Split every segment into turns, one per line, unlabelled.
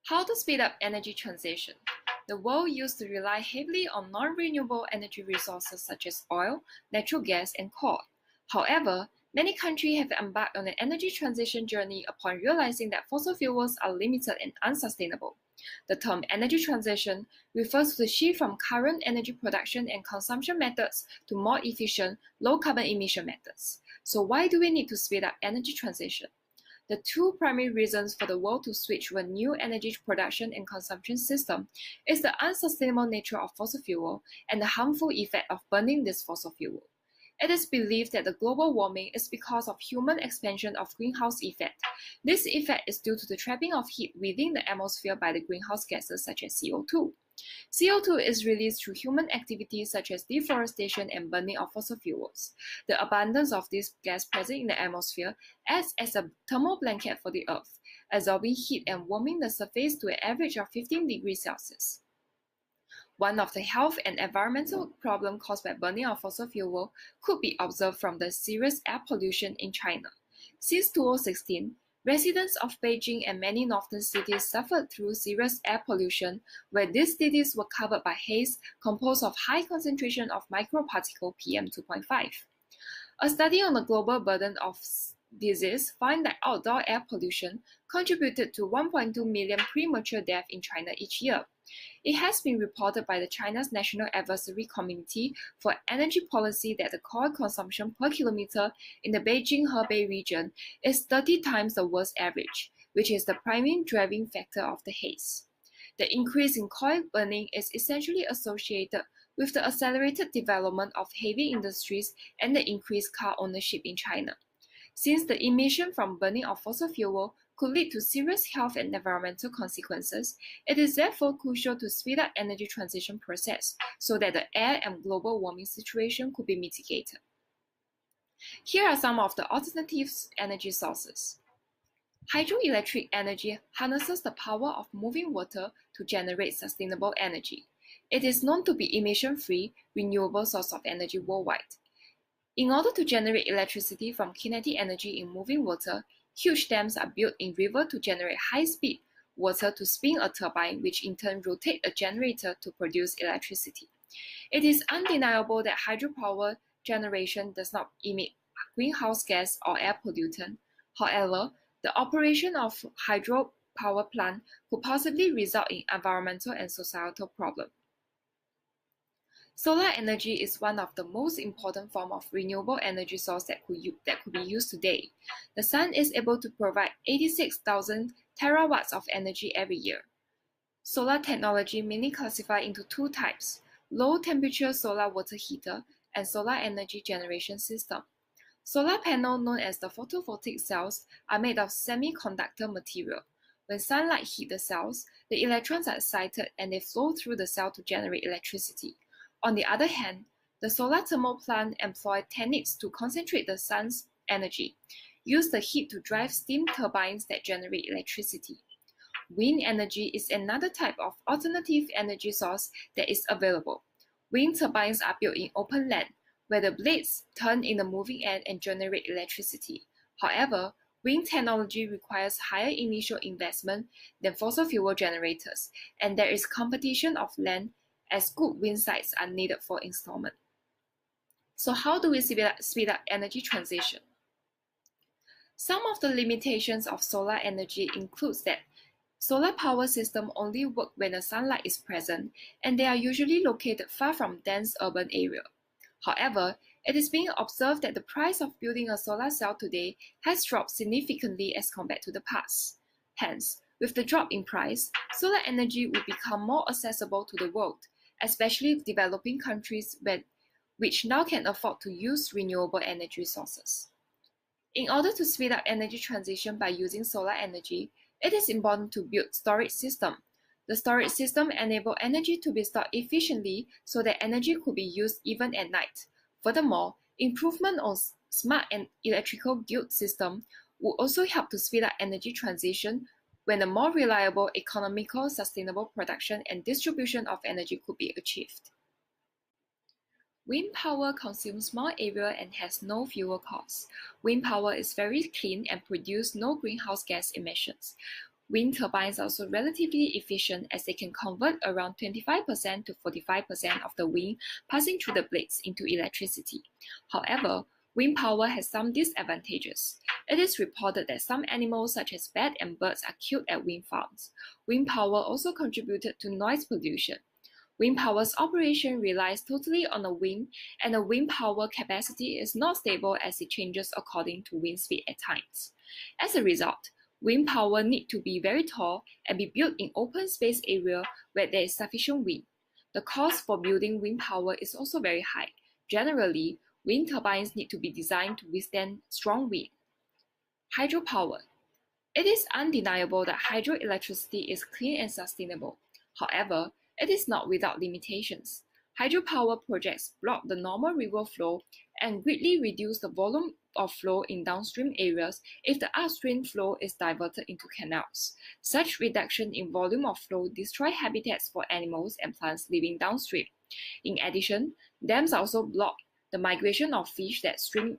How to speed up energy transition? The world used to rely heavily on non-renewable energy resources such as oil, natural gas, and coal. However, many countries have embarked on an energy transition journey upon realizing that fossil fuels are limited and unsustainable. The term energy transition refers to the shift from current energy production and consumption methods to more efficient, low-carbon emission methods. So why do we need to speed up energy transition? The two primary reasons for the world to switch to a new energy production and consumption system is the unsustainable nature of fossil fuel and the harmful effect of burning this fossil fuel. It is believed that the global warming is because of human expansion of greenhouse effect. This effect is due to the trapping of heat within the atmosphere by the greenhouse gases such as CO2. CO2 is released through human activities such as deforestation and burning of fossil fuels. The abundance of this gas present in the atmosphere acts as a thermal blanket for the Earth, absorbing heat and warming the surface to an average of 15 degrees Celsius. One of the health and environmental problems caused by burning of fossil fuel could be observed from the serious air pollution in China. Since 2016, residents of Beijing and many northern cities suffered through serious air pollution, where these cities were covered by haze composed of high concentration of microparticle PM2.5. A study on the global burden of disease found that outdoor air pollution contributed to 1.2 million premature deaths in China each year. It has been reported by the China's National Advisory Committee for Energy Policy that the coal consumption per kilometer in the Beijing-Hebei region is 30 times the world's average, which is the primary driving factor of the haze. The increase in coal burning is essentially associated with the accelerated development of heavy industries and the increased car ownership in China. Since the emission from burning of fossil fuel could lead to serious health and environmental consequences, it is therefore crucial to speed up energy transition process so that the air and global warming situation could be mitigated. Here are some of the alternative energy sources. Hydroelectric energy harnesses the power of moving water to generate sustainable energy. It is known to be emission-free, renewable source of energy worldwide. In order to generate electricity from kinetic energy in moving water, huge dams are built in rivers to generate high-speed water to spin a turbine, which in turn rotates a generator to produce electricity. It is undeniable that hydropower generation does not emit greenhouse gas or air pollutant. However, the operation of hydropower plant could possibly result in environmental and societal problems. Solar energy is one of the most important forms of renewable energy source that could be used today. The sun is able to provide 86,000 terawatts of energy every year. Solar technology mainly classified into two types: low-temperature solar water heater and solar energy generation system. Solar panels, known as the photovoltaic cells, are made of semiconductor material. When sunlight hits the cells, the electrons are excited and they flow through the cell to generate electricity. On the other hand, the solar thermal plant employ techniques to concentrate the sun's energy, use the heat to drive steam turbines that generate electricity. Wind energy is another type of alternative energy source that is available. Wind turbines are built in open land, where the blades turn in the moving air and generate electricity. However, wind technology requires higher initial investment than fossil fuel generators, and there is competition of land as good wind sites are needed for installation. So how do we speed up energy transition? Some of the limitations of solar energy includes that solar power systems only work when the sunlight is present, and they are usually located far from dense urban areas. However, it is being observed that the price of building a solar cell today has dropped significantly as compared to the past. Hence, with the drop in price, solar energy will become more accessible to the world, especially developing countries which now can afford to use renewable energy sources. In order to speed up energy transition by using solar energy, it is important to build storage systems. The storage system enables energy to be stored efficiently so that energy could be used even at night. Furthermore, improvement on smart and electrical grid system will also help to speed up energy transition when a more reliable, economical, sustainable production and distribution of energy could be achieved. Wind power consumes small area and has no fuel costs. Wind power is very clean and produces no greenhouse gas emissions. Wind turbines are also relatively efficient as they can convert around 25% to 45% of the wind passing through the blades into electricity. However, wind power has some disadvantages. It is reported that some animals such as bats and birds are killed at wind farms. Wind power also contributed to noise pollution. Wind power's operation relies totally on the wind, and the wind power capacity is not stable as it changes according to wind speed at times. As a result, wind power need to be very tall and be built in open space area where there is sufficient wind. The cost for building wind power is also very high. Generally, wind turbines need to be designed to withstand strong wind. Hydropower. It is undeniable that hydroelectricity is clean and sustainable. However, it is not without limitations. Hydropower projects block the normal river flow and greatly reduce the volume of flow in downstream areas if the upstream flow is diverted into canals. Such reduction in volume of flow destroy habitats for animals and plants living downstream. In addition, dams also block the migration of fish that swim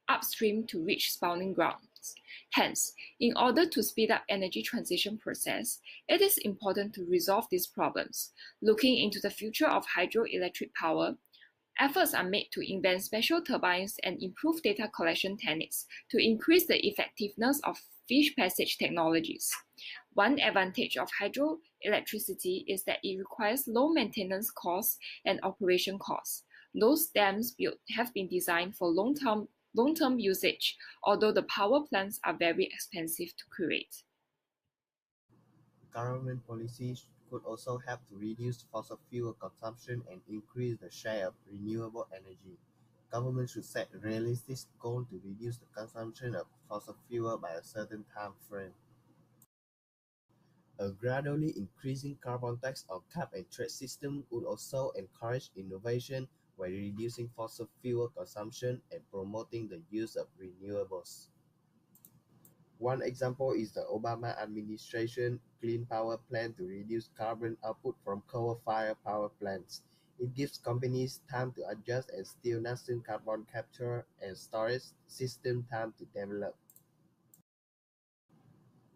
upstream to reach spawning grounds. Hence, in order to speed up energy transition process, it is important to resolve these problems. Looking into the future of hydroelectric power, efforts are made to invent special turbines and improve data collection techniques to increase the effectiveness of fish passage technologies. One advantage of hydroelectricity is that it requires low maintenance costs and operation costs. Those dams built have been designed for long-term usage, although the power plants are very expensive to create.
Government policies could also help to reduce fossil fuel consumption and increase the share of renewable energy. Government should set realistic goals to reduce the consumption of fossil fuel by a certain time frame. A gradually increasing carbon tax or cap-and-trade system would also encourage innovation by reducing fossil fuel consumption and promoting the use of renewables. One example is the Obama administration Clean Power Plan to reduce carbon output from coal-fired power plants. It gives companies time to adjust and still nascent carbon capture and storage system time to develop.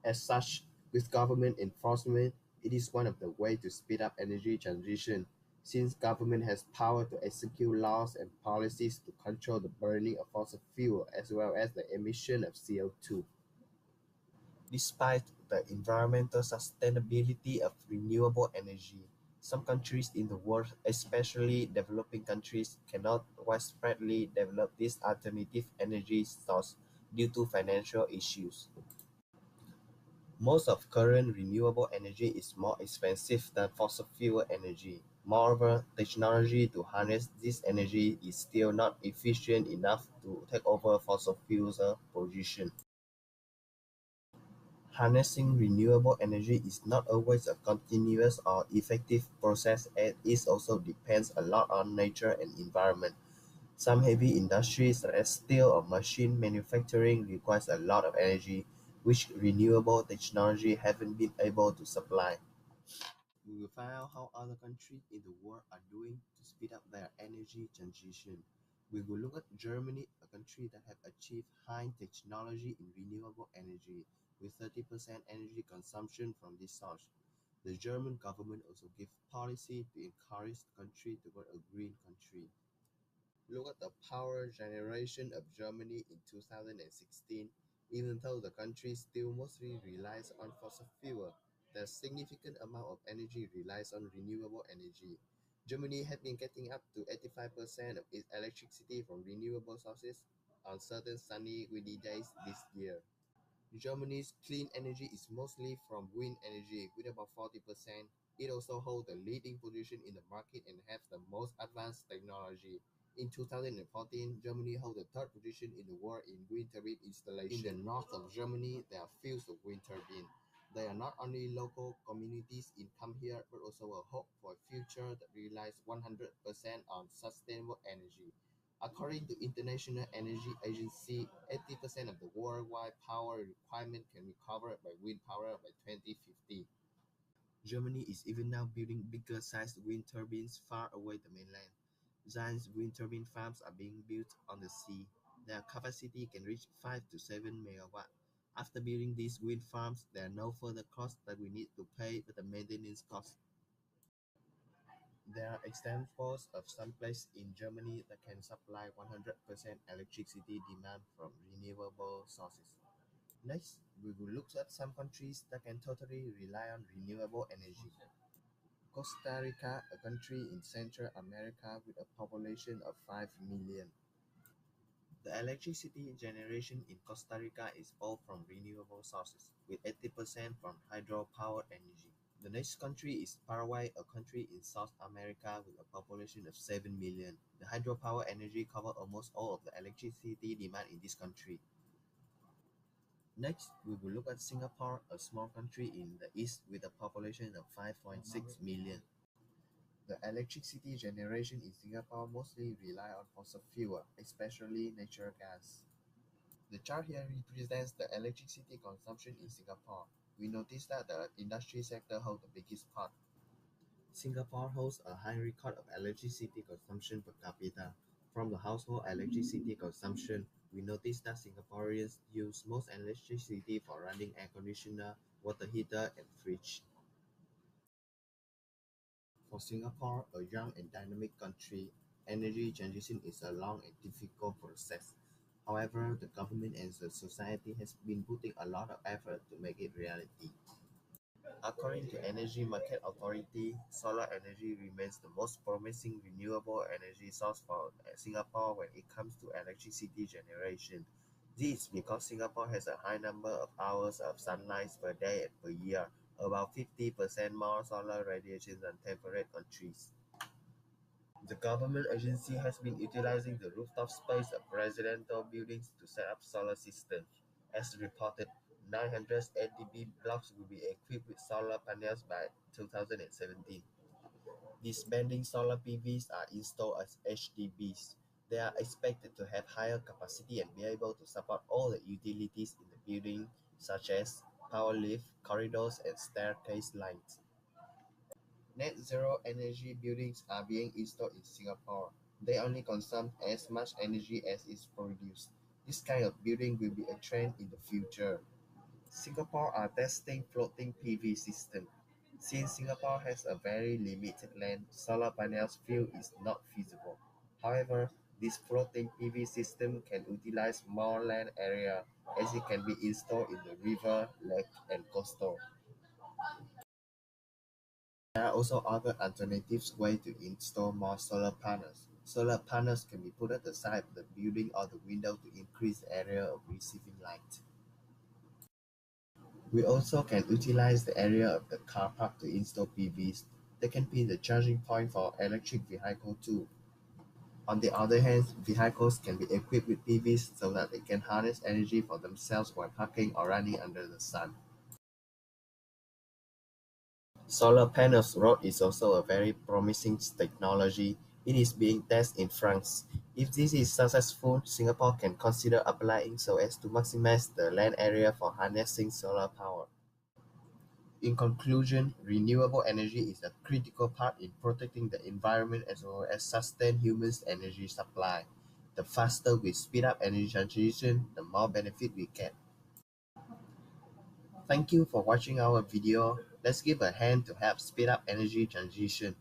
As such, with government enforcement, it is one of the ways to speed up energy transition, since government has power to execute laws and policies to control the burning of fossil fuel as well as the emission of CO2. Despite the environmental sustainability of renewable energy, some countries in the world, especially developing countries, cannot widespreadly develop this alternative energy source due to financial issues. Most of current renewable energy is more expensive than fossil fuel energy. Moreover, technology to harness this energy is still not efficient enough to take over fossil fuels' position. Harnessing renewable energy is not always a continuous or effective process and it also depends a lot on nature and environment. Some heavy industries such as steel or machine manufacturing requires a lot of energy, which renewable technology haven't been able to supply. We will find out how other countries in the world are doing to speed up their energy transition. We will look at Germany, a country that has achieved high technology in renewable energy, with 30% energy consumption from this source. The German government also gives policy to encourage the country toward a green country. Look at the power generation of Germany in 2016. Even though the country still mostly relies on fossil fuel, the significant amount of energy relies on renewable energy. Germany had been getting up to 85% of its electricity from renewable sources on certain sunny, windy days this year. Germany's clean energy is mostly from wind energy, with about 40%. It also holds the leading position in the market and has the most advanced technology. In 2014, Germany holds the third position in the world in wind turbine installation. In the north of Germany, there are fields of wind turbine. They are not only local communities in come here, but also a hope for a future that relies 100% on sustainable energy. According to International Energy Agency, 80% of the worldwide power requirement can be covered by wind power by 2050. Germany is even now building bigger sized wind turbines far away the mainland. Giant wind turbine farms are being built on the sea. Their capacity can reach 5 to 7 megawatts. After building these wind farms, there are no further costs that we need to pay but the maintenance costs. There are examples of some places in Germany that can supply 100% electricity demand from renewable sources. Next, we will look at some countries that can totally rely on renewable energy. Costa Rica, a country in Central America with a population of 5 million. The electricity generation in Costa Rica is all from renewable sources, with 80% from hydropower energy. The next country is Paraguay, a country in South America with a population of 7 million. The hydropower energy covers almost all of the electricity demand in this country. Next, we will look at Singapore, a small country in the east with a population of 5.6 million. The electricity generation in Singapore mostly rely on fossil fuel, especially natural gas. The chart here represents the electricity consumption in Singapore. We notice that the industry sector holds the biggest part. Singapore holds a high record of electricity consumption per capita. From the household electricity consumption, we notice that Singaporeans use most electricity for running air conditioner, water heater, and fridge. For Singapore, a young and dynamic country, energy transition is a long and difficult process. However, the government and the society has been putting a lot of effort to make it reality. According to Energy Market Authority, solar energy remains the most promising renewable energy source for Singapore when it comes to electricity generation. This is because Singapore has a high number of hours of sunlight per day and per year, about 50% more solar radiation than temperate countries. The government agency has been utilizing the rooftop space of residential buildings to set up solar systems. As reported, 900 ADB blocks will be equipped with solar panels by 2017. These bending solar PVs are installed as HDBs. They are expected to have higher capacity and be able to support all the utilities in the building, such as power lift, corridors, and staircase lines. Net zero energy buildings are being installed in Singapore. They only consume as much energy as is produced. This kind of building will be a trend in the future. Singapore are testing floating PV system. Since Singapore has a very limited land, solar panels field is not feasible. However, this floating PV system can utilize more land area as it can be installed in the river, lake, and coastal. There are also other alternative ways to install more solar panels. Solar panels can be put at the side of the building or the window to increase the area of receiving light. We also can utilize the area of the car park to install PVs. They can be the charging point for electric vehicles too. On the other hand, vehicles can be equipped with PVs so that they can harness energy for themselves while parking or running under the sun. Solar panels rod is also a very promising technology. It is being tested in France. If this is successful, Singapore can consider applying so as to maximize the land area for harnessing solar power. In conclusion, renewable energy is a critical part in protecting the environment as well as sustain humans' energy supply. The faster we speed up energy transition, the more benefit we get. Thank you for watching our video. Let's give a hand to help speed up energy transition.